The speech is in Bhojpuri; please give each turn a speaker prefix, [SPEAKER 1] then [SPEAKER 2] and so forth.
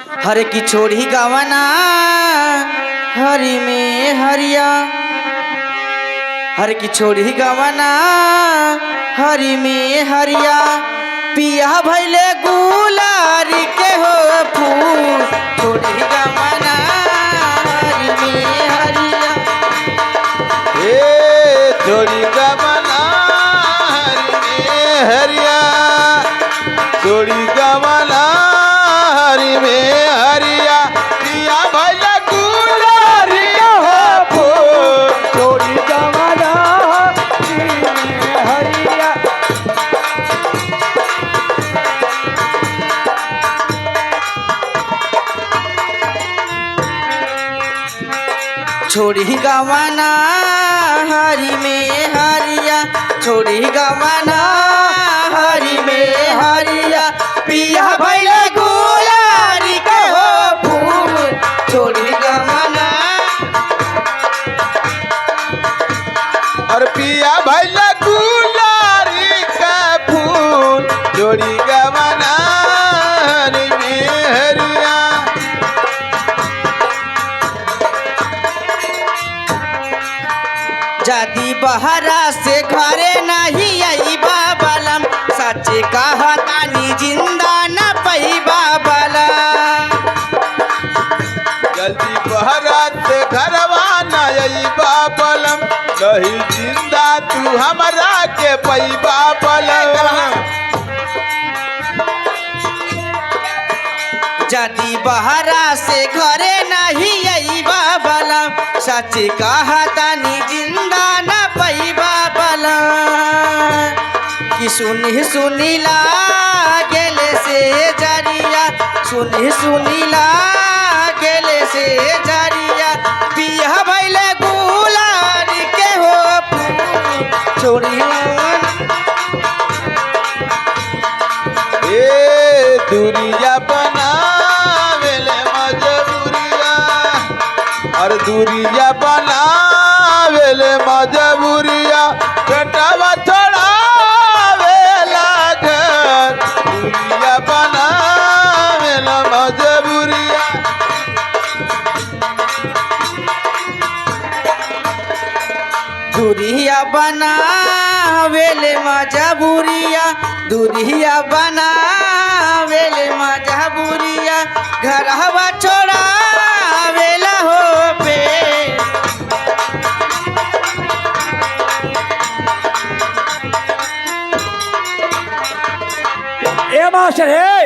[SPEAKER 1] हर की छोड़ी गवना हरी में हरिया, हर की छोड़ी गवना हरी में हरिया, पिया भैले गुलारी के हो फूल, छोड़ी गवना हरी में हरिया।
[SPEAKER 2] ए छोड़ी गवना हरी में हरिया, छोड़ी गवना हरी में हरिया, पिया भैले गुलारी के हो फूल, छोड़ी गवना हरी में हरिया।
[SPEAKER 1] छोड़ी गवना हरी में हरिया, छोड़ी गवना हरी में हरिया, पिया भैले गुलारी के हो फूल, छोड़ी गवना।
[SPEAKER 2] और पिया भैले गुलारी का फूल, छोड़ी गवना हरी में हरिया।
[SPEAKER 1] जादी बहरा से घरे नहीं आई बाबलम, सच कहा तानी जिंदा न पई बाबलम।
[SPEAKER 2] जल्दी बहरात से घरवा न अइबा बलम, नहीं जिंदा तू हमरा के पैबा बलम।
[SPEAKER 1] जादी बहरा से घरे नहीं आई बाबलम, सच कहा तानी जिंदा न पई बाबलम। कि सुनी सुनीला गेले से जरिया, सुनी सुनीला गेले से जरिया, पिया भैले गुलारी के हो फूल, छोड़ी
[SPEAKER 2] ए दूरिया बनावेले मजबूरिया, और दूरिया बनावेले मजबूरिया, बेटावा छोड़ावेला घर, दूरिया बनावेला मजबूरिया।
[SPEAKER 1] दूरिया बनावेले मजबूरिया, दूरिया बनावेले मजबूरिया, घरवा छोड़ावेला हो पे।
[SPEAKER 3] ए मास्टर है